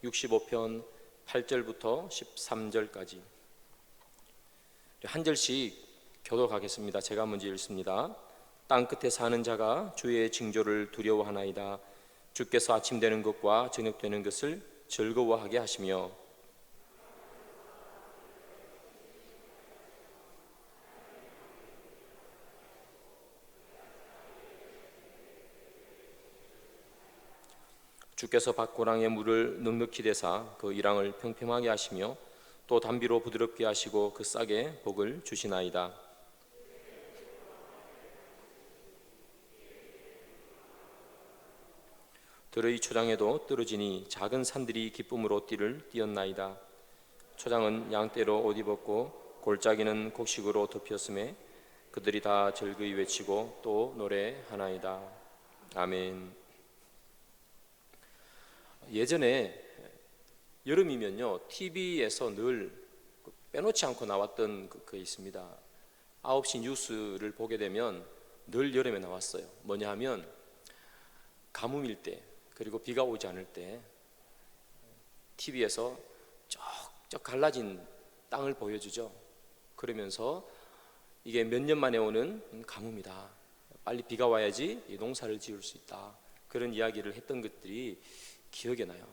65편 8절부터 13절까지 한 절씩 교독하겠습니다. 제가 먼저 읽습니다. 땅 끝에 사는 자가 주의 징조를 두려워하나이다. 주께서 아침 되는 것과 저녁 되는 것을 즐거워하게 하시며 주께서 밭고랑에 물을 넉넉히 대사 그 이랑을 평평하게 하시며 또 담비로 부드럽게 하시고 그 싹에 복을 주시나이다. 들의 초장에도 떨어지니 작은 산들이 기쁨으로 띠를 띄었나이다. 초장은 양떼로 옷 입었고 골짜기는 곡식으로 덮였음에 그들이 다 즐거이 외치고 또 노래하나이다. 아멘. 예전에 여름이면요 TV에서 늘 빼놓지 않고 나왔던 그 있습니다. 9시 뉴스를 보게 되면 늘 여름에 나왔어요. 뭐냐 하면 가뭄일 때 그리고 비가 오지 않을 때 TV에서 쩍쩍 갈라진 땅을 보여주죠. 그러면서 이게 몇 년 만에 오는 가뭄이다. 빨리 비가 와야지 농사를 지을 수 있다. 그런 이야기를 했던 것들이 기억이 나요.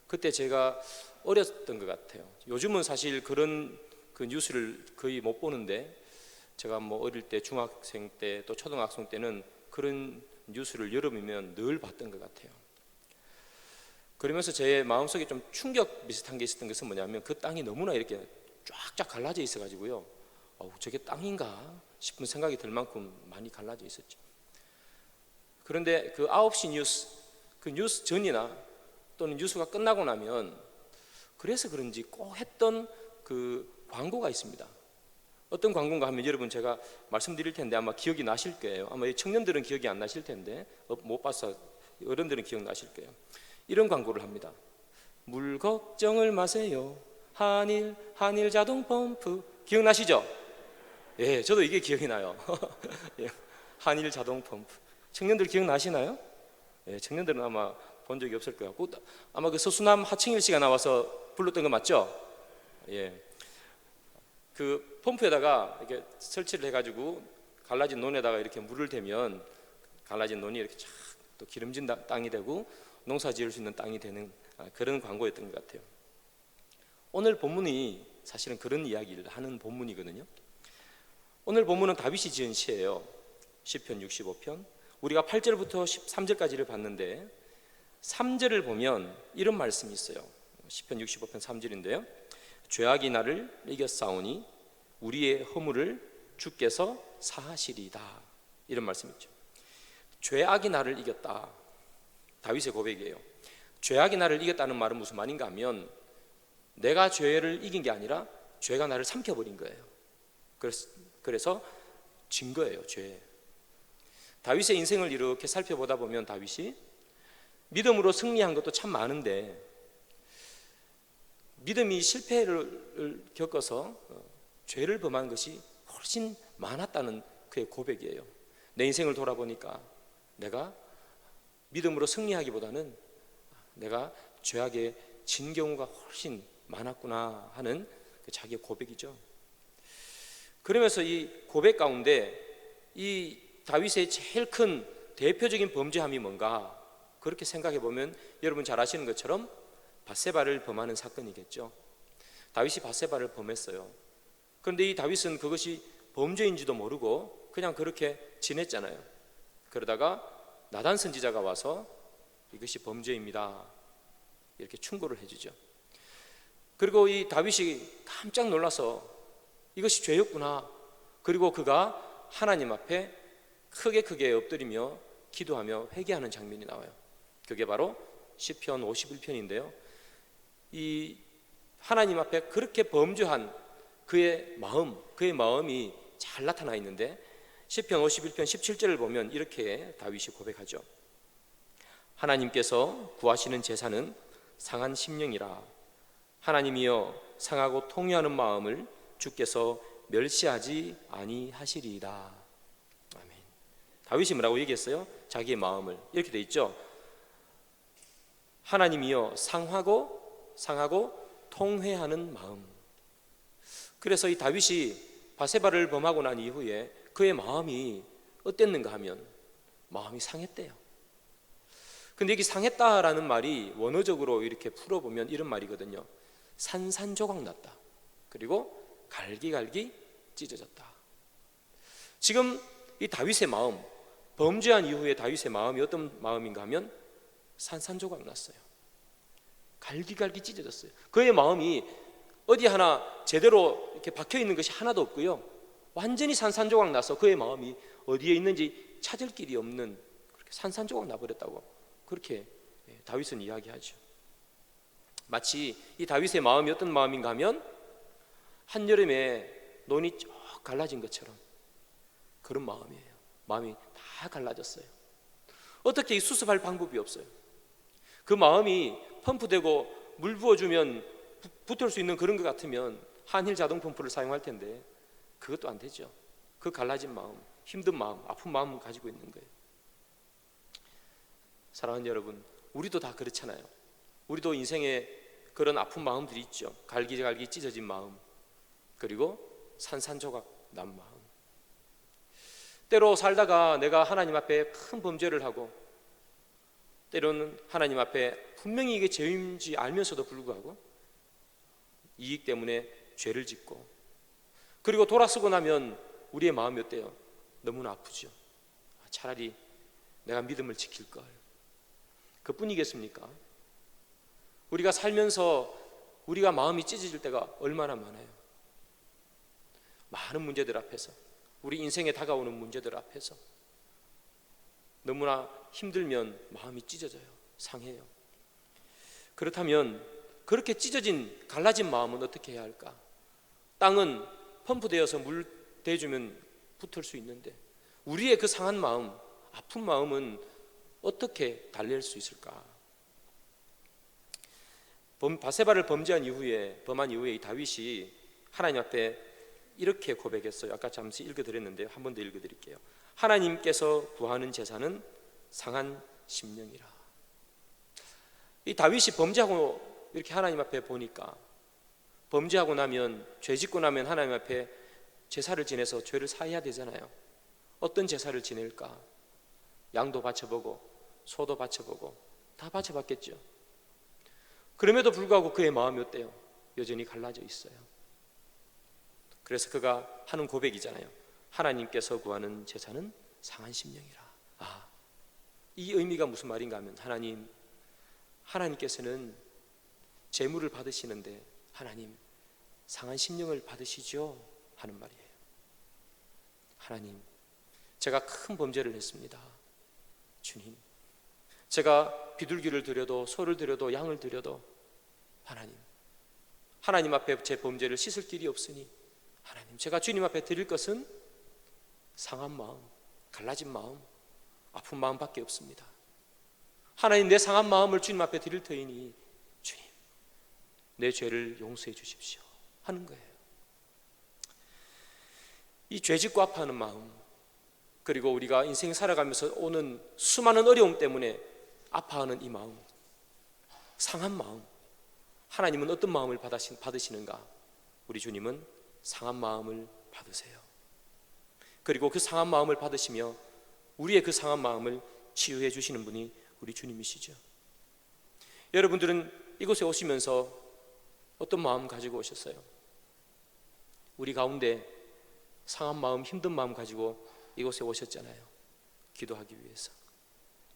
그때 제가 어렸던 것 같아요. 요즘은 사실 그런 그 뉴스를 거의 못 보는데 제가 뭐 어릴 때 중학생 때 또 초등학생 때는 그런 뉴스를 여름이면 늘 봤던 것 같아요. 그러면서 제 마음속에 좀 충격 비슷한 게 있었던 것은 뭐냐면 그 땅이 너무나 이렇게 쫙쫙 갈라져 있어가지고요 저게 땅인가 싶은 생각이 들 만큼 많이 갈라져 있었죠. 그런데 그 9시 뉴스 그 뉴스 전이나 또는 뉴스가 끝나고 나면 그래서 그런지 꼭 했던 그 광고가 있습니다. 어떤 광고인가 하면 여러분 제가 말씀드릴 텐데 아마 기억이 나실 거예요. 아마 청년들은 기억이 안 나실 텐데 못 봐서 어른들은 기억나실 거예요. 이런 광고를 합니다. 물 걱정을 마세요. 한일 자동 펌프. 기억나시죠? 예, 저도 이게 기억이 나요. 예, 한일 자동 펌프. 청년들 기억나시나요? 예, 청년들은 아마 본 적이 없을 거예요. 아마 그 서수남 하층일 씨가 나와서 불렀던 거 맞죠? 예. 그 펌프에다가 이렇게 설치를 해가지고 갈라진 논에다가 이렇게 물을 대면 갈라진 논이 이렇게 쫙 또 기름진 땅이 되고 농사 지을 수 있는 땅이 되는 그런 광고였던 것 같아요. 오늘 본문이 사실은 그런 이야기를 하는 본문이거든요. 오늘 본문은 다윗이 지은 시예요. 시편 65편. 우리가 8절부터 13절까지를 봤는데 3절을 보면 이런 말씀이 있어요. 시편 65편 3절인데요. 죄악이 나를 이겼사오니 우리의 허물을 주께서 사하시리다. 이런 말씀이 있죠. 죄악이 나를 이겼다. 다윗의 고백이에요. 죄악이 나를 이겼다는 말은 무슨 말인가 하면 내가 죄를 이긴 게 아니라 죄가 나를 삼켜버린 거예요. 그래서 진 거예요. 죄. 다윗의 인생을 이렇게 살펴보다 보면 다윗이 믿음으로 승리한 것도 참 많은데 믿음이 실패를 겪어서 죄를 범한 것이 훨씬 많았다는 그의 고백이에요. 내 인생을 돌아보니까 내가 믿음으로 승리하기보다는 내가 죄악에 진 경우가 훨씬 많았구나 하는 자기의 고백이죠. 그러면서 이 고백 가운데 이 다윗의 제일 큰 대표적인 범죄함이 뭔가 그렇게 생각해 보면 여러분 잘 아시는 것처럼 밧세바를 범하는 사건이겠죠. 다윗이 밧세바를 범했어요. 그런데 이 다윗은 그것이 범죄인지도 모르고 그냥 그렇게 지냈잖아요. 그러다가 나단 선지자가 와서 이것이 범죄입니다 이렇게 충고를 해주죠. 그리고 이 다윗이 깜짝 놀라서 이것이 죄였구나. 그리고 그가 하나님 앞에 크게 엎드리며 기도하며 회개하는 장면이 나와요. 그게 바로 시편 51편인데요 이 하나님 앞에 그렇게 범죄한 그의 마음이 잘 나타나 있는데 시편 51편 17절을 보면 이렇게 다윗이 고백하죠. 하나님께서 구하시는 제사는 상한 심령이라. 하나님이여 상하고 통회하는 마음을 주께서 멸시하지 아니하시리이다. 아멘. 다윗이 뭐라고 얘기했어요? 자기의 마음을. 이렇게 돼 있죠. 하나님이여 상하고 상하고 통회하는 마음. 그래서 이 다윗이 바세바를 범하고 난 이후에 그의 마음이 어땠는가 하면 마음이 상했대요. 근데 여기 상했다라는 말이 원어적으로 이렇게 풀어보면 이런 말이거든요. 산산조각 났다. 그리고 갈기갈기 찢어졌다. 지금 이 다윗의 마음, 범죄한 이후에 다윗의 마음이 어떤 마음인가 하면 산산조각 났어요. 갈기갈기 찢어졌어요. 그의 마음이 어디 하나 제대로 이렇게 박혀 있는 것이 하나도 없고요. 완전히 산산조각 나서 그의 마음이 어디에 있는지 찾을 길이 없는 그렇게 산산조각 나버렸다고 그렇게 다윗은 이야기하죠. 마치 이 다윗의 마음이 어떤 마음인가 하면 한여름에 논이 쭉 갈라진 것처럼 그런 마음이에요. 마음이 다 갈라졌어요. 어떻게 수습할 방법이 없어요. 그 마음이 펌프되고 물 부어주면 붙을 수 있는 그런 것 같으면 한일 자동 펌프를 사용할 텐데 그것도 안 되죠. 그 갈라진 마음, 힘든 마음, 아픈 마음을 가지고 있는 거예요. 사랑하는 여러분, 우리도 다 그렇잖아요. 우리도 인생에 그런 아픈 마음들이 있죠. 갈기갈기 찢어진 마음, 그리고 산산조각 난 마음. 때로 살다가 내가 하나님 앞에 큰 범죄를 하고 때로는 하나님 앞에 분명히 이게 죄인지 알면서도 불구하고 이익 때문에 죄를 짓고 그리고 돌아서고 나면 우리의 마음이 어때요? 너무나 아프죠. 차라리 내가 믿음을 지킬 걸. 그뿐이겠습니까? 우리가 살면서 우리가 마음이 찢어질 때가 얼마나 많아요. 많은 문제들 앞에서, 우리 인생에 다가오는 문제들 앞에서 너무나 힘들면 마음이 찢어져요. 상해요. 그렇다면 그렇게 찢어진 갈라진 마음은 어떻게 해야 할까? 땅은 펌프되어서 물 대주면 붙을 수 있는데 우리의 그 상한 마음, 아픈 마음은 어떻게 달랠 수 있을까? 바세바를 범한 이후에 이 다윗이 하나님 앞에 이렇게 고백했어요. 아까 잠시 읽어드렸는데 한 번 더 읽어드릴게요. 하나님께서 구하는 제사는 상한 심령이라. 이 다윗이 범죄하고 이렇게 하나님 앞에 보니까 범죄하고 나면, 죄 짓고 나면 하나님 앞에 제사를 지내서 죄를 사해야 되잖아요. 어떤 제사를 지낼까? 양도 바쳐보고 소도 바쳐보고 다 바쳐봤겠죠. 그럼에도 불구하고 그의 마음이 어때요? 여전히 갈라져 있어요. 그래서 그가 하는 고백이잖아요. 하나님께서 구하는 제사는 상한 심령이라. 이 의미가 무슨 말인가 하면 하나님께서는 제물을 받으시는데 하나님 상한 심령을 받으시죠 하는 말이에요. 하나님, 제가 큰 범죄를 했습니다. 주님, 제가 비둘기를 드려도 소를 드려도 양을 드려도 하나님 앞에 제 범죄를 씻을 길이 없으니 하나님, 제가 주님 앞에 드릴 것은 상한 마음, 갈라진 마음, 아픈 마음밖에 없습니다. 하나님, 내 상한 마음을 주님 앞에 드릴 터이니 주님, 내 죄를 용서해 주십시오 하는 거예요. 이 죄짓고 아파하는 마음, 그리고 우리가 인생 살아가면서 오는 수많은 어려움 때문에 아파하는 이 마음, 상한 마음, 하나님은 어떤 마음을 받으시는가? 우리 주님은 상한 마음을 받으세요. 그리고 그 상한 마음을 받으시며 우리의 그 상한 마음을 치유해 주시는 분이 우리 주님이시죠. 여러분들은 이곳에 오시면서 어떤 마음 가지고 오셨어요? 우리 가운데 상한 마음, 힘든 마음 가지고 이곳에 오셨잖아요. 기도하기 위해서.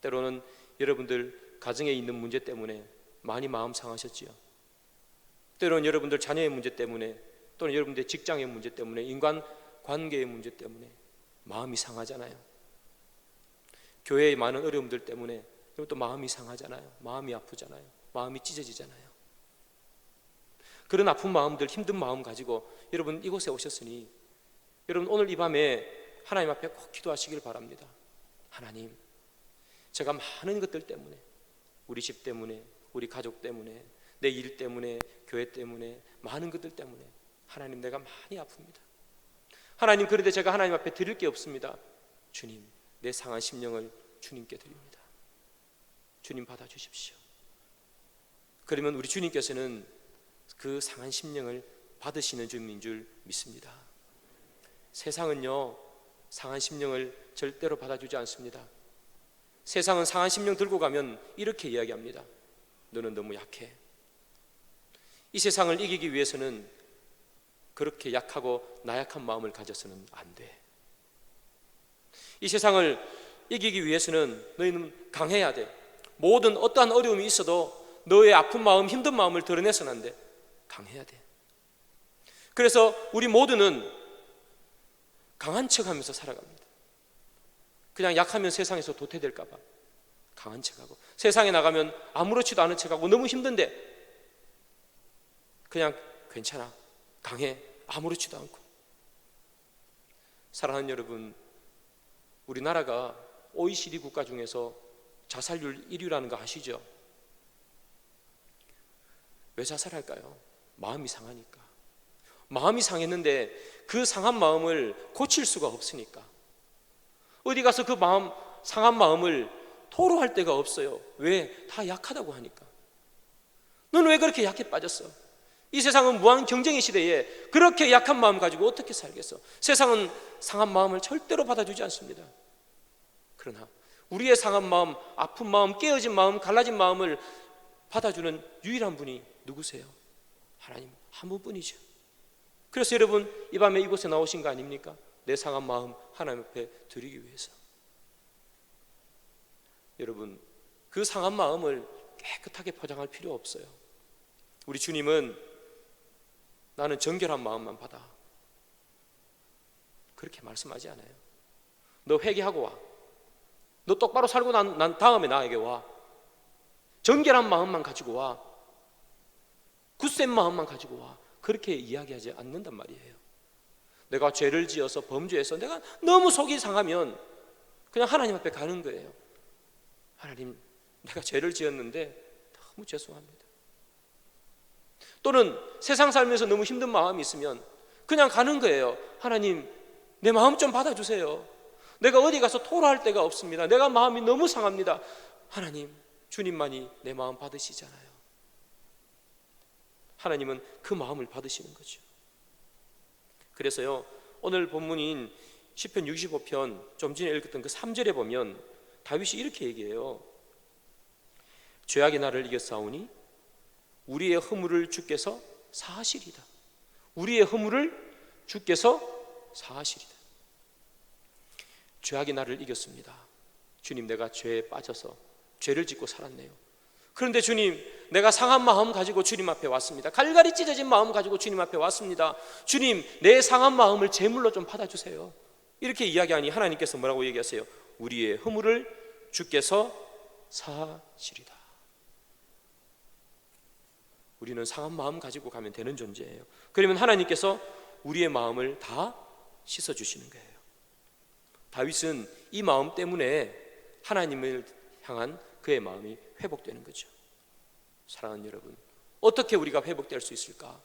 때로는 여러분들 가정에 있는 문제 때문에 많이 마음 상하셨지요. 때로는 여러분들 자녀의 문제 때문에, 또는 여러분들 직장의 문제 때문에, 인간 관계의 문제 때문에 마음이 상하잖아요. 교회의 많은 어려움들 때문에 또 마음이 상하잖아요. 마음이 아프잖아요. 마음이 찢어지잖아요. 그런 아픈 마음들, 힘든 마음 가지고 여러분 이곳에 오셨으니 여러분 오늘 이 밤에 하나님 앞에 꼭 기도하시길 바랍니다. 하나님, 제가 많은 것들 때문에, 우리 집 때문에, 우리 가족 때문에, 내 일 때문에, 교회 때문에, 많은 것들 때문에 하나님, 내가 많이 아픕니다. 하나님, 그런데 제가 하나님 앞에 드릴 게 없습니다. 주님, 내 상한 심령을 주님께 드립니다. 주님 받아주십시오. 그러면 우리 주님께서는 그 상한 심령을 받으시는 주님인 줄 믿습니다. 세상은요, 상한 심령을 절대로 받아주지 않습니다. 세상은 상한 심령 들고 가면 이렇게 이야기합니다. 너는 너무 약해. 이 세상을 이기기 위해서는 그렇게 약하고 나약한 마음을 가져서는 안 돼. 이 세상을 이기기 위해서는 너희는 강해야 돼. 모든 어떠한 어려움이 있어도 너의 아픈 마음, 힘든 마음을 드러내서는 안 돼. 강해야 돼. 그래서 우리 모두는 강한 척하면서 살아갑니다. 그냥 약하면 세상에서 도태될까 봐 강한 척하고, 세상에 나가면 아무렇지도 않은 척하고, 너무 힘든데 그냥 괜찮아, 강해, 아무렇지도 않고. 사랑하는 여러분, 우리나라가 OECD 국가 중에서 자살률 1위라는 거 아시죠? 왜 자살할까요? 마음이 상하니까. 마음이 상했는데 그 상한 마음을 고칠 수가 없으니까. 어디 가서 그 마음, 상한 마음을 토로할 데가 없어요. 왜? 다 약하다고 하니까. 너는 왜 그렇게 약해 빠졌어? 이 세상은 무한 경쟁의 시대에 그렇게 약한 마음 가지고 어떻게 살겠어? 세상은 상한 마음을 절대로 받아주지 않습니다. 그러나 우리의 상한 마음, 아픈 마음, 깨어진 마음, 갈라진 마음을 받아주는 유일한 분이 누구세요? 하나님 한 분뿐이죠. 그래서 여러분, 이 밤에 이곳에 나오신 거 아닙니까? 내 상한 마음 하나님 앞에 드리기 위해서. 여러분, 그 상한 마음을 깨끗하게 포장할 필요 없어요. 우리 주님은 나는 정결한 마음만 받아, 그렇게 말씀하지 않아요. 너 회개하고 와. 너 똑바로 살고 난 다음에 나에게 와. 정결한 마음만 가지고 와. 굳센 마음만 가지고 와. 그렇게 이야기하지 않는단 말이에요. 내가 죄를 지어서 범죄해서 내가 너무 속이 상하면 그냥 하나님 앞에 가는 거예요. 하나님, 내가 죄를 지었는데 너무 죄송합니다. 또는 세상 살면서 너무 힘든 마음이 있으면 그냥 가는 거예요. 하나님, 내 마음 좀 받아주세요. 내가 어디 가서 토로할 데가 없습니다. 내가 마음이 너무 상합니다. 하나님, 주님만이 내 마음 받으시잖아요. 하나님은 그 마음을 받으시는 거죠. 그래서요, 오늘 본문인 시편 65편 좀 전에 읽었던 그 3절에 보면 다윗이 이렇게 얘기해요. 죄악이 나를 이겼사오니 우리의 허물을 주께서 사하시리다. 우리의 허물을 주께서 사하시리다. 죄악이 나를 이겼습니다. 주님, 내가 죄에 빠져서 죄를 짓고 살았네요. 그런데 주님, 내가 상한 마음 가지고 주님 앞에 왔습니다. 갈갈이 찢어진 마음 가지고 주님 앞에 왔습니다. 주님, 내 상한 마음을 제물로 좀 받아주세요. 이렇게 이야기하니 하나님께서 뭐라고 얘기하세요? 우리의 허물을 주께서 사하시리다. 우리는 상한 마음 가지고 가면 되는 존재예요. 그러면 하나님께서 우리의 마음을 다 씻어주시는 거예요. 다윗은 이 마음 때문에 하나님을 향한 그의 마음이 회복되는 거죠. 사랑하는 여러분, 어떻게 우리가 회복될 수 있을까?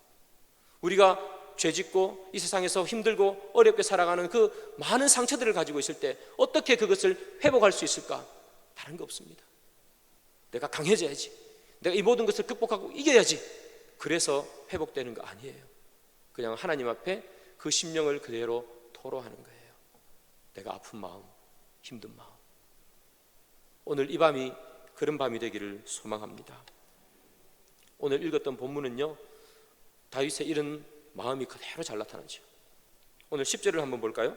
우리가 죄짓고 이 세상에서 힘들고 어렵게 살아가는 그 많은 상처들을 가지고 있을 때 어떻게 그것을 회복할 수 있을까? 다른 거 없습니다. 내가 강해져야지, 내가 이 모든 것을 극복하고 이겨야지, 그래서 회복되는 거 아니에요. 그냥 하나님 앞에 그 심령을 그대로 토로하는 거예요. 내가 아픈 마음, 힘든 마음. 오늘 이 밤이 그런 밤이 되기를 소망합니다. 오늘 읽었던 본문은요, 다윗의 이런 마음이 그대로 잘 나타나죠. 오늘 10절을 한번 볼까요?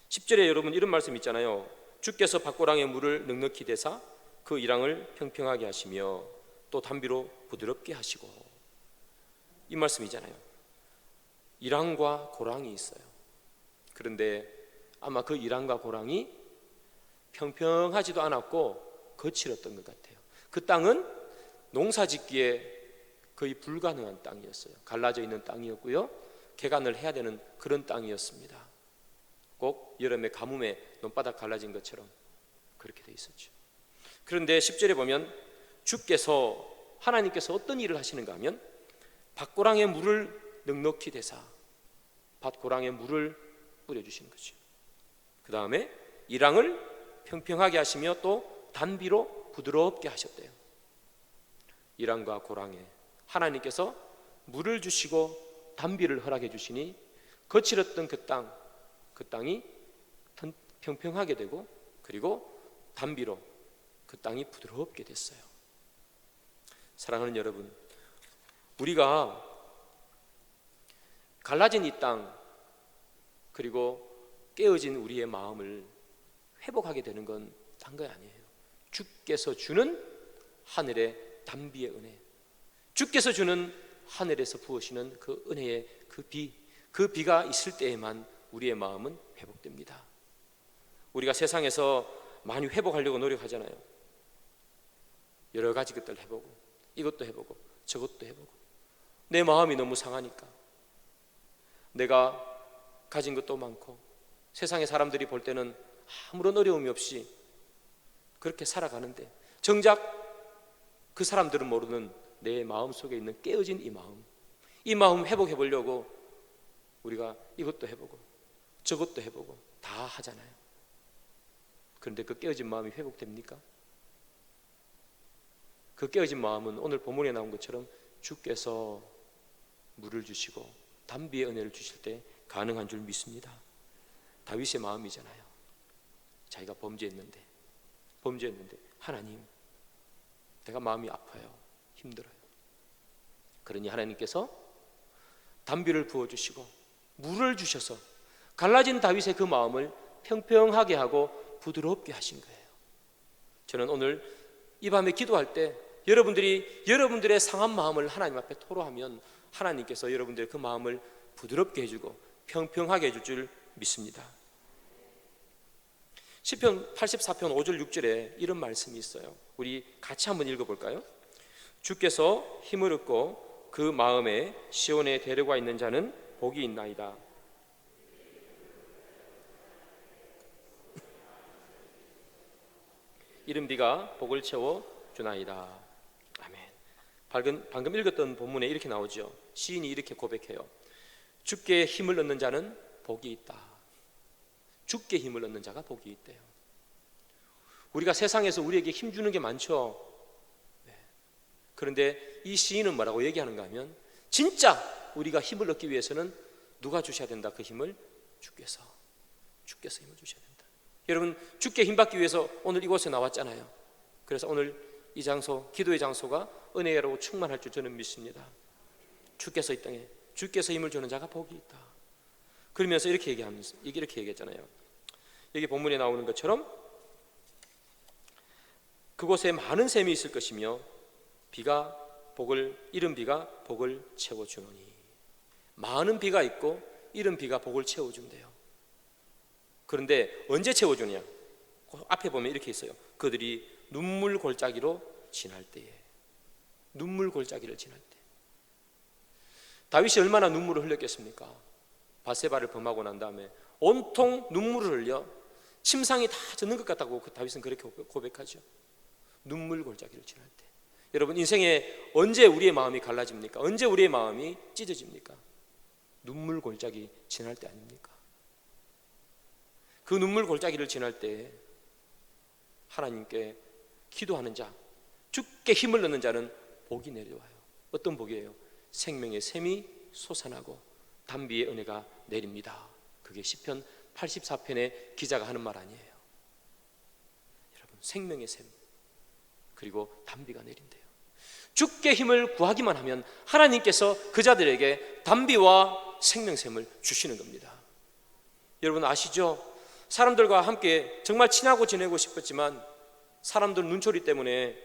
10절에 여러분 이런 말씀 있잖아요. 주께서 밭고랑에 물을 넉넉히 대사 그 이랑을 평평하게 하시며 또 담비로 부드럽게 하시고. 이 말씀이잖아요. 이랑과 고랑이 있어요. 그런데 아마 그 이랑과 고랑이 평평하지도 않았고 거칠었던 것 같아요. 그 땅은 농사짓기에 거의 불가능한 땅이었어요. 갈라져 있는 땅이었고요, 개간을 해야 되는 그런 땅이었습니다. 꼭 여름에 가뭄에 논바닥 갈라진 것처럼 그렇게 돼 있었죠. 그런데 10절에 보면 주께서, 하나님께서 어떤 일을 하시는가 하면 밭고랑에 물을 넉넉히 대사 밭고랑에 물을 뿌려주시는 거죠. 그 다음에 이랑을 평평하게 하시며 또 단비로 부드럽게 하셨대요. 이란과 고랑에 하나님께서 물을 주시고 단비를 허락해 주시니 거칠었던 그 땅이 평평하게 되고, 그리고 단비로 그 땅이 부드럽게 됐어요. 사랑하는 여러분, 우리가 갈라진 이 땅, 그리고 깨어진 우리의 마음을 회복하게 되는 건 딴 거 아니에요. 주께서 주는 하늘의 단비의 은혜, 주께서 주는 하늘에서 부으시는 그 은혜의 그 비가 있을 때에만 우리의 마음은 회복됩니다. 우리가 세상에서 많이 회복하려고 노력하잖아요. 여러 가지 것들 해보고, 이것도 해보고 저것도 해보고, 내 마음이 너무 상하니까. 내가 가진 것도 많고 세상의 사람들이 볼 때는 아무런 어려움이 없이 그렇게 살아가는데, 정작 그 사람들은 모르는 내 마음 속에 있는 깨어진 이 마음 회복해 보려고 우리가 이것도 해보고 저것도 해보고 다 하잖아요. 그런데 그 깨어진 마음이 회복됩니까? 그 깨어진 마음은 오늘 본문에 나온 것처럼 주께서 물을 주시고 단비의 은혜를 주실 때 가능한 줄 믿습니다. 다윗의 마음이잖아요. 자기가 범죄했는데 하나님, 내가 마음이 아파요, 힘들어요. 그러니 하나님께서 단비를 부어주시고 물을 주셔서 갈라진 다윗의 그 마음을 평평하게 하고 부드럽게 하신 거예요. 저는 오늘 이 밤에 기도할 때 여러분들의 상한 마음을 하나님 앞에 토로하면 하나님께서 여러분들의 그 마음을 부드럽게 해주고 평평하게 해줄 줄 믿습니다. 시편 84편 5절 6절에 이런 말씀이 있어요. 우리 같이 한번 읽어볼까요? 주께서 힘을 얻고 그 마음에 시온에 데려가 있는 자는 복이 있나이다. 이른 비가 복을 채워 주나이다. 아멘. 방금 읽었던 본문에 이렇게 나오죠. 시인이 이렇게 고백해요. 주께 힘을 얻는 자는 복이 있다. 주께 힘을 얻는 자가 복이 있대요. 우리가 세상에서 우리에게 힘주는 게 많죠. 그런데 이 시인은 뭐라고 얘기하는가 하면, 진짜 우리가 힘을 얻기 위해서는 누가 주셔야 된다? 그 힘을 주께서 힘을 주셔야 된다. 여러분, 주께 힘받기 위해서 오늘 이곳에 나왔잖아요. 그래서 오늘 이 장소, 기도의 장소가 은혜로 충만할 줄 저는 믿습니다. 주께서 이 땅에 주께서 힘을 주는 자가 복이 있다. 그러면서 이렇게 얘기했잖아요. 여기 본문에 나오는 것처럼 그곳에 많은 샘이 있을 것이며 이른 비가 복을 채워주노니. 많은 비가 있고 이른 비가 복을 채워준대요. 그런데 언제 채워주냐? 앞에 보면 이렇게 있어요. 그들이 눈물 골짜기로 지날 때에. 눈물 골짜기를 지날 때. 다윗이 얼마나 눈물을 흘렸겠습니까? 밧세바를 범하고 난 다음에 온통 눈물을 흘려 침상이 다 젖는 것 같다고 다윗은 그렇게 고백하죠. 눈물 골짜기를 지날 때. 여러분, 인생에 언제 우리의 마음이 갈라집니까? 언제 우리의 마음이 찢어집니까? 눈물 골짜기 지날 때 아닙니까? 그 눈물 골짜기를 지날 때 하나님께 기도하는 자, 주께 힘을 얻는 자는 복이 내려와요. 어떤 복이에요? 생명의 샘이 솟아나고 단비의 은혜가 내립니다. 그게 시편 84편의 기자가 하는 말 아니에요. 여러분, 생명의 샘 그리고 단비가 내린대요. 주께 힘을 구하기만 하면 하나님께서 그 자들에게 단비와 생명샘을 주시는 겁니다. 여러분 아시죠? 사람들과 함께 정말 친하고 지내고 싶었지만 사람들 눈초리 때문에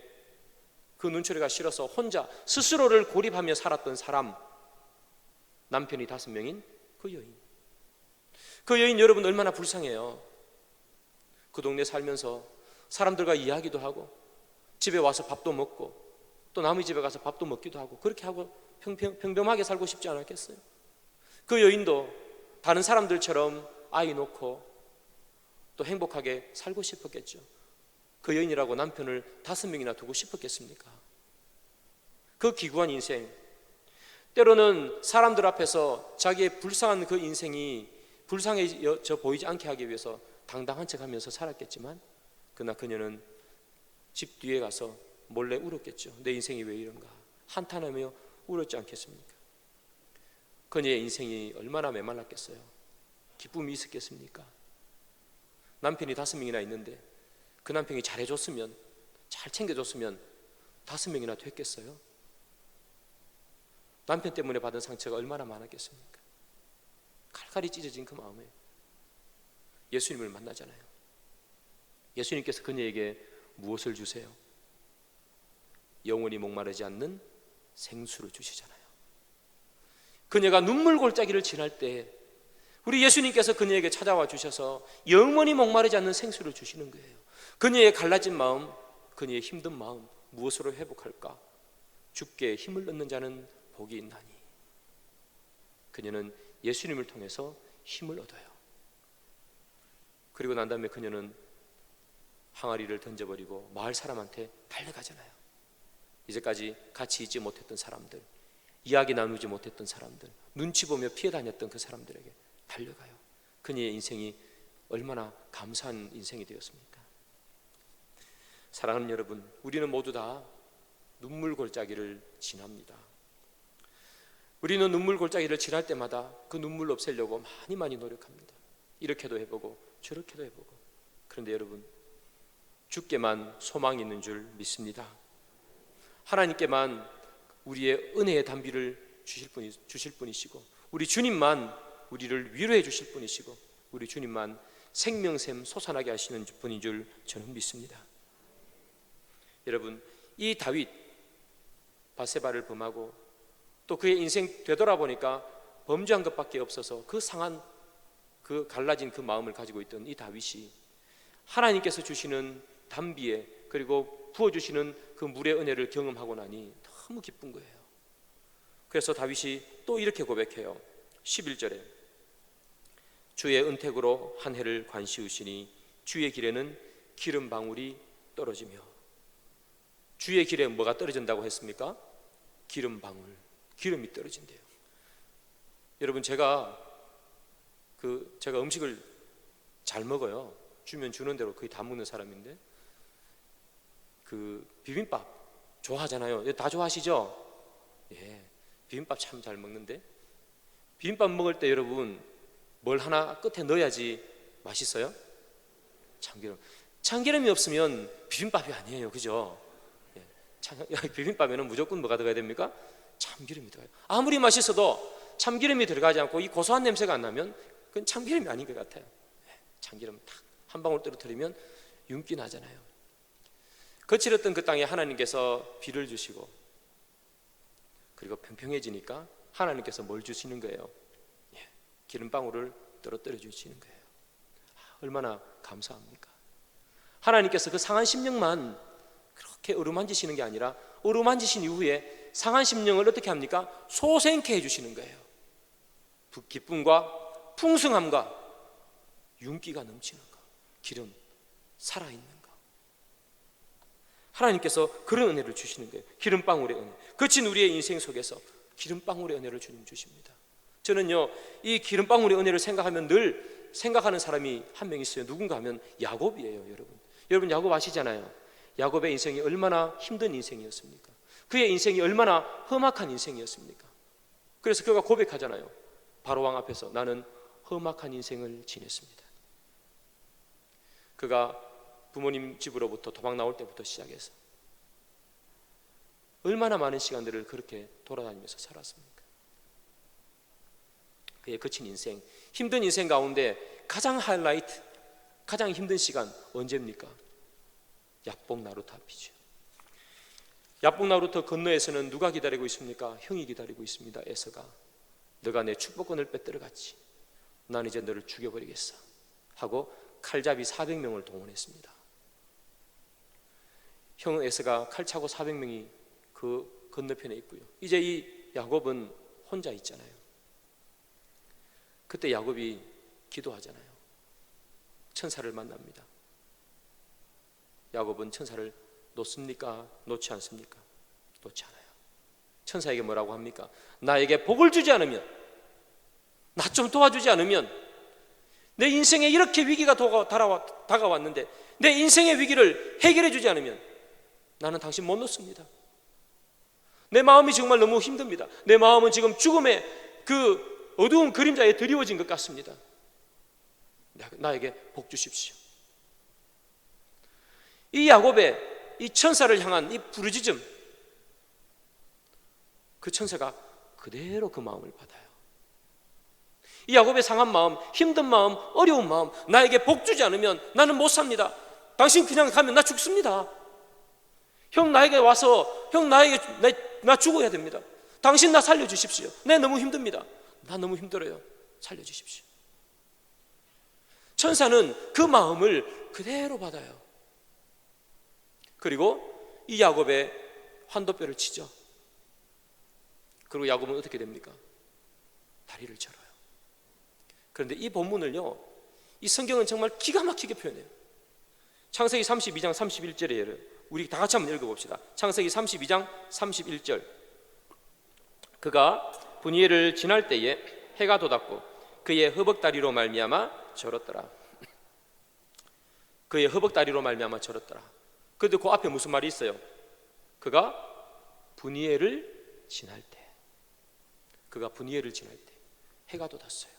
그 눈초리가 싫어서 혼자 스스로를 고립하며 살았던 사람, 남편이 5명인 그 여인 여러분 얼마나 불쌍해요. 그 동네 살면서 사람들과 이야기도 하고 집에 와서 밥도 먹고 또 남의 집에 가서 밥도 먹기도 하고 그렇게 하고 평범하게 살고 싶지 않았겠어요? 그 여인도 다른 사람들처럼 아이 놓고 또 행복하게 살고 싶었겠죠. 그 여인이라고 남편을 5명이나 두고 싶었겠습니까? 그 기구한 인생, 때로는 사람들 앞에서 자기의 불쌍한 그 인생이 불쌍해져 보이지 않게 하기 위해서 당당한 척하면서 살았겠지만, 그러나 그녀는 집 뒤에 가서 몰래 울었겠죠. 내 인생이 왜 이런가 한탄하며 울었지 않겠습니까? 그녀의 인생이 얼마나 메말랐겠어요. 기쁨이 있었겠습니까? 남편이 5명이나 있는데 그 남편이 잘해줬으면, 잘 챙겨줬으면 5명이나 됐겠어요? 남편 때문에 받은 상처가 얼마나 많았겠습니까? 칼칼이 찢어진 그 마음에 예수님을 만나잖아요. 예수님께서 그녀에게 무엇을 주세요? 영원히 목마르지 않는 생수를 주시잖아요. 그녀가 눈물 골짜기를 지날 때 우리 예수님께서 그녀에게 찾아와 주셔서 영원히 목마르지 않는 생수를 주시는 거예요. 그녀의 갈라진 마음, 그녀의 힘든 마음 무엇으로 회복할까? 주께 힘을 얻는 자는 복이 있나니. 그녀는 예수님을 통해서 힘을 얻어요. 그리고 난 다음에 그녀는 항아리를 던져버리고 마을 사람한테 달려가잖아요. 이제까지 같이 있지 못했던 사람들, 이야기 나누지 못했던 사람들, 눈치 보며 피해 다녔던 그 사람들에게 달려가요. 그녀의 인생이 얼마나 감사한 인생이 되었습니까? 사랑하는 여러분, 우리는 모두 다 눈물 골짜기를 지납니다. 우리는 눈물 골짜기를 지날 때마다 그 눈물 없애려고 많이 노력합니다. 이렇게도 해보고 저렇게도 해보고. 그런데 여러분, 주께만 소망이 있는 줄 믿습니다. 하나님께만 우리의 은혜의 단비를 주실 분이시고, 우리 주님만 우리를 위로해 주실 분이시고, 우리 주님만 생명샘 솟아나게 하시는 분인 줄 저는 믿습니다. 여러분, 이 다윗 바세바를 범하고 또 그의 인생 되돌아보니까 범죄한 것밖에 없어서 그 상한, 그 갈라진 그 마음을 가지고 있던 이 다윗이 하나님께서 주시는 단비에, 그리고 부어주시는 그 물의 은혜를 경험하고 나니 너무 기쁜 거예요. 그래서 다윗이 또 이렇게 고백해요. 11절에 주의 은택으로 한 해를 관시우시니 주의 길에는 기름 방울이 떨어지며. 주의 길에 뭐가 떨어진다고 했습니까? 기름 방울, 기름이 떨어진대요. 여러분, 제가 음식을 잘 먹어요. 주면 주는 대로 거의 다 먹는 사람인데, 그 비빔밥 좋아하잖아요. 다 좋아하시죠? 예, 비빔밥 참 잘 먹는데, 비빔밥 먹을 때 여러분 뭘 하나 끝에 넣어야지 맛있어요? 참기름. 참기름이 없으면 비빔밥이 아니에요, 그죠? 예, 비빔밥에는 무조건 뭐가 들어가야 됩니까? 참기름이 들어가요. 아무리 맛있어도 참기름이 들어가지 않고 이 고소한 냄새가 안 나면 그건 참기름이 아닌 것 같아요. 예, 참기름 탁 한 방울 떨어뜨리면 윤기 나잖아요. 거칠었던 그 땅에 하나님께서 비를 주시고, 그리고 평평해지니까 하나님께서 뭘 주시는 거예요? 예, 기름방울을 떨어뜨려 주시는 거예요. 얼마나 감사합니까? 하나님께서 그 상한 심령만 그렇게 어루만지시는 게 아니라 어루만지신 이후에 상한 심령을 어떻게 합니까? 소생케 해주시는 거예요. 기쁨과 풍성함과 윤기가 넘치는 거, 기름, 살아있는 거. 하나님께서 그런 은혜를 주시는 거예요. 기름방울의 은혜. 거친 우리의 인생 속에서 기름방울의 은혜를 주님 주십니다. 저는요, 이 기름방울의 은혜를 생각하면 늘 생각하는 사람이 한 명 있어요. 누군가 하면 야곱이에요. 여러분 야곱 아시잖아요. 야곱의 인생이 얼마나 힘든 인생이었습니까? 그의 인생이 얼마나 험악한 인생이었습니까? 그래서 그가 고백하잖아요. 바로왕 앞에서 나는 험악한 인생을 지냈습니다. 그가 부모님 집으로부터 도망 나올 때부터 시작해서 얼마나 많은 시간들을 그렇게 돌아다니면서 살았습니까? 그의 거친 인생, 힘든 인생 가운데 가장 하이라이트, 가장 힘든 시간 언제입니까? 야복 나루터 앞이죠. 야복 나루터 건너에서는 누가 기다리고 있습니까? 형이 기다리고 있습니다. 에서가 너가 내 축복권을 빼앗아갔지, 난 이제 너를 죽여버리겠어 하고 칼잡이 400명을 동원했습니다. 형 에서가 칼 차고 400명이 그 건너편에 있고요. 이제 이 야곱은 혼자 있잖아요. 그때 야곱이 기도하잖아요. 천사를 만납니다. 야곱은 천사를 놓습니까? 놓지 않습니까? 놓지 않아요. 천사에게 뭐라고 합니까? 나에게 복을 주지 않으면, 나 좀 도와주지 않으면, 내 인생에 이렇게 위기가 다가왔는데 내 인생의 위기를 해결해 주지 않으면 나는 당신 못 놓습니다. 내 마음이 정말 너무 힘듭니다. 내 마음은 지금 죽음의 그 어두운 그림자에 드리워진 것 같습니다. 나에게 복 주십시오. 이 야곱의 이 천사를 향한 이 부르짖음, 그 천사가 그대로 그 마음을 받아요. 이 야곱의 상한 마음, 힘든 마음, 어려운 마음, 나에게 복 주지 않으면 나는 못 삽니다. 당신 그냥 가면 나 죽습니다. 형 나에게 와서 나 죽어야 됩니다. 당신 나 살려주십시오. 내 너무 힘듭니다. 나 너무 힘들어요. 살려주십시오. 천사는 그 마음을 그대로 받아요. 그리고 이 야곱의 환도뼈를 치죠. 그리고 야곱은 어떻게 됩니까? 다리를 절어요. 그런데 이 본문을요, 이 성경은 정말 기가 막히게 표현해요. 창세기 32장 31절에 우리 다 같이 한번 읽어봅시다. 창세기 32장 31절. 그가 분이엘을 지날 때에 해가 돋았고 그의 허벅다리로 말미암아 절었더라. 그의 허벅다리로 말미암아 절었더라. 그런데 그 앞에 무슨 말이 있어요? 그가 분이엘을 지날 때, 그가 분이엘을 지날 때 해가 돋았어요.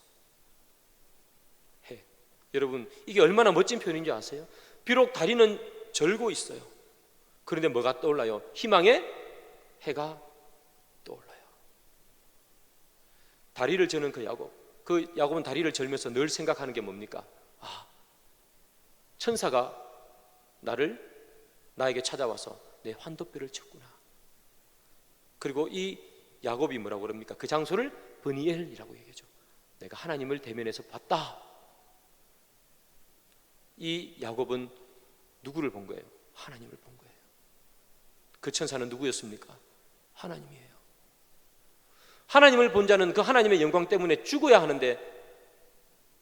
해. 여러분, 이게 얼마나 멋진 표현인지 아세요? 비록 다리는 절고 있어요. 그런데 뭐가 떠올라요? 희망의 해가 떠올라요. 다리를 저는 그 야곱은 다리를 절면서 늘 생각하는 게 뭡니까? 천사가 나에게 찾아와서 내 환도뼈를 쳤구나. 그리고 이 야곱이 뭐라고 그럽니까? 그 장소를 브니엘이라고 얘기하죠. 내가 하나님을 대면해서 봤다. 이 야곱은 누구를 본 거예요? 하나님을 본 거예요. 그 천사는 누구였습니까? 하나님이에요. 하나님을 본 자는 그 하나님의 영광 때문에 죽어야 하는데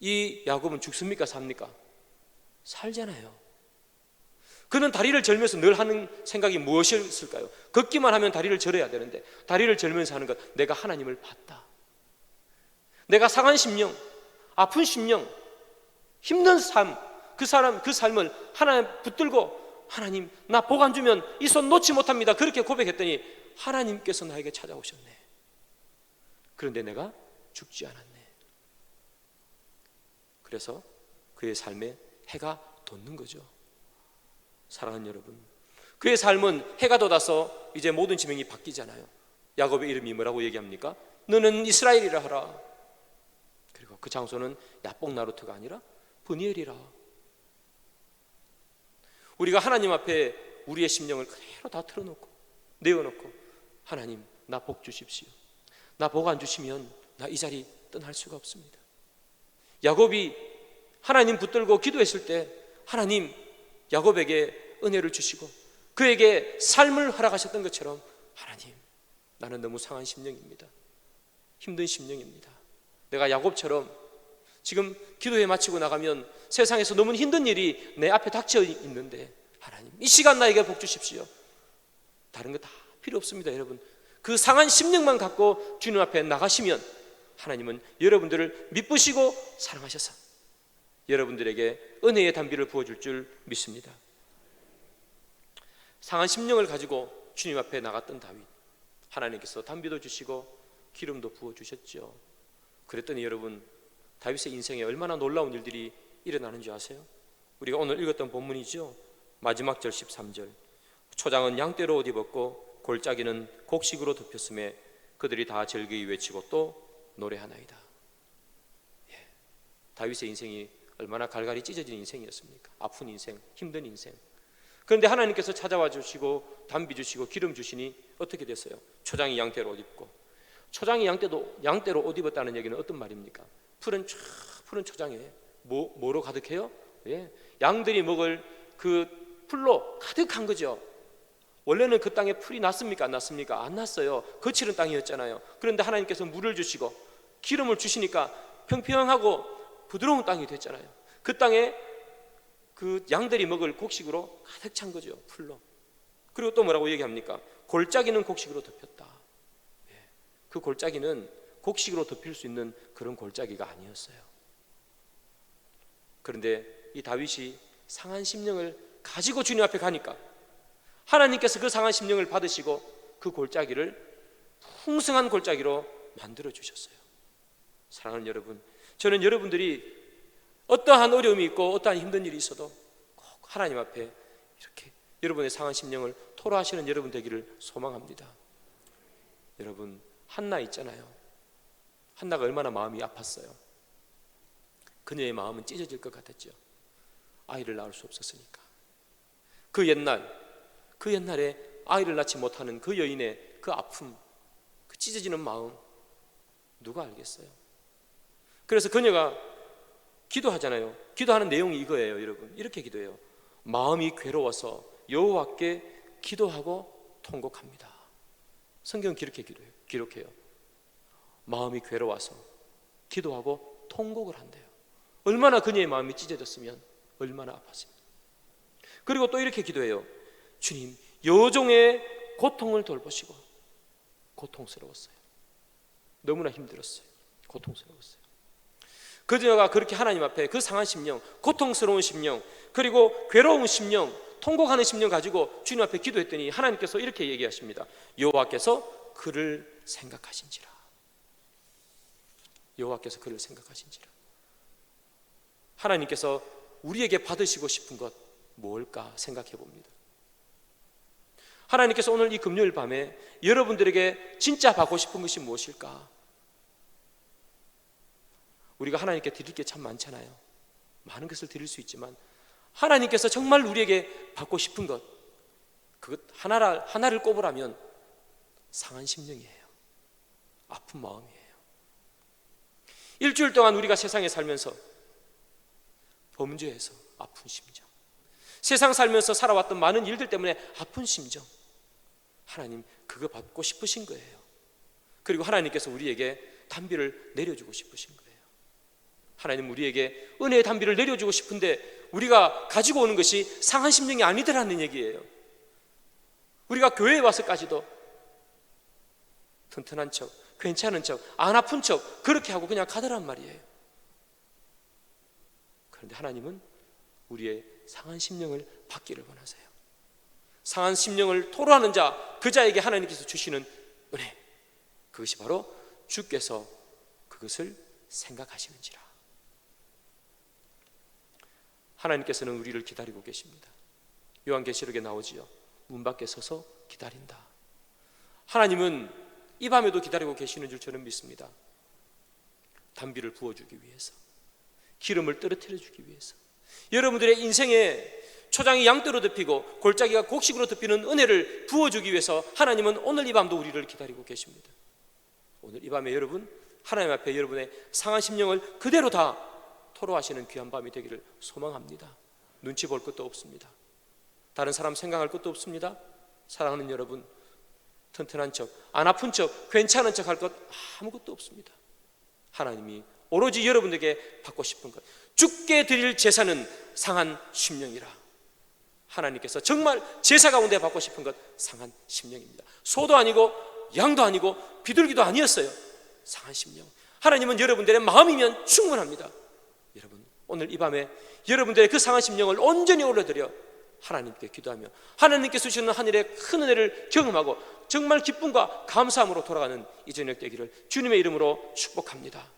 이 야곱은 죽습니까? 삽니까? 살잖아요. 그는 다리를 절면서 늘 하는 생각이 무엇이었을까요? 걷기만 하면 다리를 절어야 되는데 다리를 절면서 하는 것, 내가 하나님을 봤다. 내가 상한 심령, 아픈 심령, 힘든 삶, 그 삶을 하나님 붙들고, 하나님 나 복 안 주면 이 손 놓지 못합니다. 그렇게 고백했더니 하나님께서 나에게 찾아오셨네. 그런데 내가 죽지 않았네. 그래서 그의 삶에 해가 돋는 거죠. 사랑하는 여러분, 그의 삶은 해가 돋아서 이제 모든 지명이 바뀌잖아요. 야곱의 이름이 뭐라고 얘기합니까? 너는 이스라엘이라 하라. 그리고 그 장소는 야복나루트가 아니라 브니엘이라. 우리가 하나님 앞에 우리의 심령을 그대로 다 틀어놓고 내어놓고, 하나님 나 복 주십시오. 나 복 안 주시면 나 이 자리 떠날 수가 없습니다. 야곱이 하나님 붙들고 기도했을 때 하나님 야곱에게 은혜를 주시고 그에게 삶을 허락하셨던 것처럼, 하나님 나는 너무 상한 심령입니다. 힘든 심령입니다. 내가 야곱처럼 지금 기도회 마치고 나가면 세상에서 너무 힘든 일이 내 앞에 닥쳐 있는데, 하나님 이 시간 나에게 복 주십시오. 다른 거 다 필요 없습니다. 여러분, 그 상한 심령만 갖고 주님 앞에 나가시면 하나님은 여러분들을 미쁘시고 사랑하셔서 여러분들에게 은혜의 단비를 부어줄 줄 믿습니다. 상한 심령을 가지고 주님 앞에 나갔던 다윗, 하나님께서 단비도 주시고 기름도 부어주셨죠. 그랬더니 여러분, 다윗의 인생에 얼마나 놀라운 일들이 일어나는 줄 아세요? 우리가 오늘 읽었던 본문이죠. 마지막 절 13절. 초장은 양떼로 옷 입었고 골짜기는 곡식으로 덮였음에 그들이 다 즐거이 외치고 또 노래하나이다. 다윗의 인생이 얼마나 갈갈이 찢어진 인생이었습니까? 아픈 인생, 힘든 인생. 그런데 하나님께서 찾아와 주시고 단비 주시고 기름 주시니 어떻게 됐어요? 초장이 양떼로 옷 입고. 초장이 양떼로 옷 입었다는 얘기는 어떤 말입니까? 푸른 초장에 뭐로 가득해요? 양들이 먹을 그 풀로 가득한 거죠. 원래는 그 땅에 풀이 났습니까? 안 났습니까? 안 났어요. 거칠은 땅이었잖아요. 그런데 하나님께서 물을 주시고 기름을 주시니까 평평하고 부드러운 땅이 됐잖아요. 그 땅에 그 양들이 먹을 곡식으로 가득 찬 거죠. 풀로. 그리고 또 뭐라고 얘기합니까? 골짜기는 곡식으로 덮였다. 그 골짜기는 곡식으로 덮일 수 있는 그런 골짜기가 아니었어요. 그런데 이 다윗이 상한 심령을 가지고 주님 앞에 가니까 하나님께서 그 상한 심령을 받으시고 그 골짜기를 풍성한 골짜기로 만들어 주셨어요. 사랑하는 여러분, 저는 여러분들이 어떠한 어려움이 있고 어떠한 힘든 일이 있어도 꼭 하나님 앞에 이렇게 여러분의 상한 심령을 토로하시는 여러분 되기를 소망합니다. 여러분, 한나 있잖아요. 한나가 얼마나 마음이 아팠어요. 그녀의 마음은 찢어질 것 같았죠. 아이를 낳을 수 없었으니까. 그 옛날에 아이를 낳지 못하는 그 여인의 그 아픔, 그 찢어지는 마음 누가 알겠어요? 그래서 그녀가 기도하잖아요. 기도하는 내용이 이거예요. 여러분, 이렇게 기도해요. 마음이 괴로워서 여호와께 기도하고 통곡합니다. 성경은 그렇게 기록해요. 마음이 괴로워서 기도하고 통곡을 한대요. 얼마나 그녀의 마음이 찢어졌으면 얼마나 아팠습니다. 그리고 또 이렇게 기도해요. 주님, 여종의 고통을 돌보시고. 고통스러웠어요. 너무나 힘들었어요. 고통스러웠어요. 그녀가 그렇게 하나님 앞에 그 상한 심령, 고통스러운 심령, 그리고 괴로운 심령, 통곡하는 심령 가지고 주님 앞에 기도했더니 하나님께서 이렇게 얘기하십니다. 여호와께서 그를 생각하신지라. 여호와께서 그를 생각하신지라. 하나님께서 우리에게 받으시고 싶은 것 뭘까 생각해 봅니다. 하나님께서 오늘 이 금요일 밤에 여러분들에게 진짜 받고 싶은 것이 무엇일까? 우리가 하나님께 드릴 게 참 많잖아요. 많은 것을 드릴 수 있지만 하나님께서 정말 우리에게 받고 싶은 것, 그것 하나를 꼽으라면 상한 심령이에요. 아픈 마음이에요. 일주일 동안 우리가 세상에 살면서 범죄해서 아픈 심정, 세상 살면서 살아왔던 많은 일들 때문에 아픈 심정, 하나님 그거 받고 싶으신 거예요. 그리고 하나님께서 우리에게 단비를 내려주고 싶으신 거예요. 하나님 우리에게 은혜의 단비를 내려주고 싶은데 우리가 가지고 오는 것이 상한 심령이 아니더라는 얘기예요. 우리가 교회에 와서까지도 튼튼한 척, 괜찮은 척, 안 아픈 척 그렇게 하고 그냥 가더란 말이에요. 그런데 하나님은 우리의 상한 심령을 받기를 원하세요. 상한 심령을 토로하는 자, 그 자에게 하나님께서 주시는 은혜, 그것이 바로 주께서 그것을 생각하시는지라. 하나님께서는 우리를 기다리고 계십니다. 요한계시록에 나오지요. 문 밖에 서서 기다린다. 하나님은 이 밤에도 기다리고 계시는 줄 저는 믿습니다. 단비를 부어주기 위해서, 기름을 떨어뜨려 주기 위해서, 여러분들의 인생에 초장이 양떼로 덮이고 골짜기가 곡식으로 덮이는 은혜를 부어주기 위해서 하나님은 오늘 이 밤도 우리를 기다리고 계십니다. 오늘 이 밤에 여러분, 하나님 앞에 여러분의 상한 심령을 그대로 다 토로하시는 귀한 밤이 되기를 소망합니다. 눈치 볼 것도 없습니다. 다른 사람 생각할 것도 없습니다. 사랑하는 여러분, 튼튼한 척, 안 아픈 척, 괜찮은 척 할 것 아무것도 없습니다. 하나님이 오로지 여러분에게 받고 싶은 것, 주께 드릴 제사는 상한 심령이라. 하나님께서 정말 제사 가운데 받고 싶은 것 상한 심령입니다. 소도 아니고 양도 아니고 비둘기도 아니었어요. 상한 심령. 하나님은 여러분들의 마음이면 충분합니다. 여러분, 오늘 이 밤에 여러분들의 그 상한 심령을 온전히 올려드려 하나님께 기도하며 하나님께서 주시는 하늘의 큰 은혜를 경험하고 정말 기쁨과 감사함으로 돌아가는 이 저녁 되기를 주님의 이름으로 축복합니다.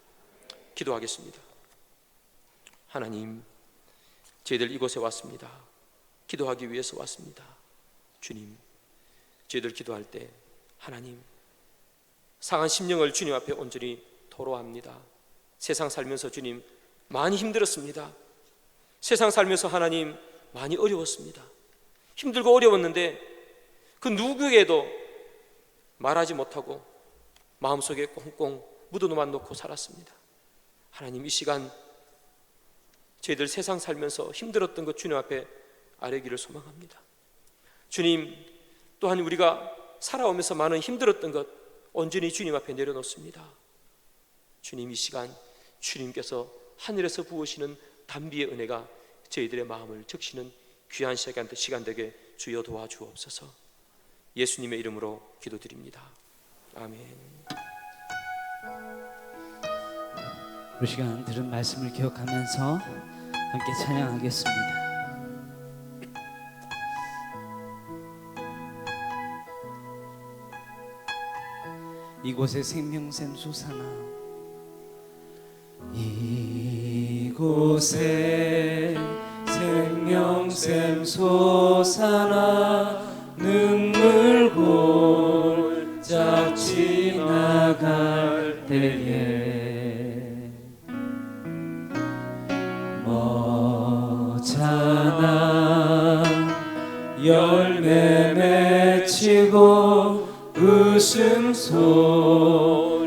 기도하겠습니다. 하나님, 저희들 이곳에 왔습니다. 기도하기 위해서 왔습니다. 주님, 저희들 기도할 때 하나님, 상한 심령을 주님 앞에 온전히 토로합니다. 세상 살면서 주님 많이 힘들었습니다. 세상 살면서 하나님 많이 어려웠습니다. 힘들고 어려웠는데 그 누구에게도 말하지 못하고 마음속에 꽁꽁 묻어놓아 놓고 살았습니다. 하나님, 이 시간 저희들 세상 살면서 힘들었던 것 주님 앞에 아뢰기를 소망합니다. 주님, 또한 우리가 살아오면서 많은 힘들었던 것 온전히 주님 앞에 내려놓습니다. 주님, 이 시간 주님께서 하늘에서 부으시는 단비의 은혜가 저희들의 마음을 적시는 귀한 시간 되게 주여 도와주옵소서. 예수님의 이름으로 기도드립니다. 아멘. 이 시간 들은 말씀을 기억하면서 함께 찬양하겠습니다. 이곳에 생명샘 솟아나 이곳에 생명샘 솟아나 눈물 골짝 지나갈 때에 멋잖아 열매 맺히고 웃음소리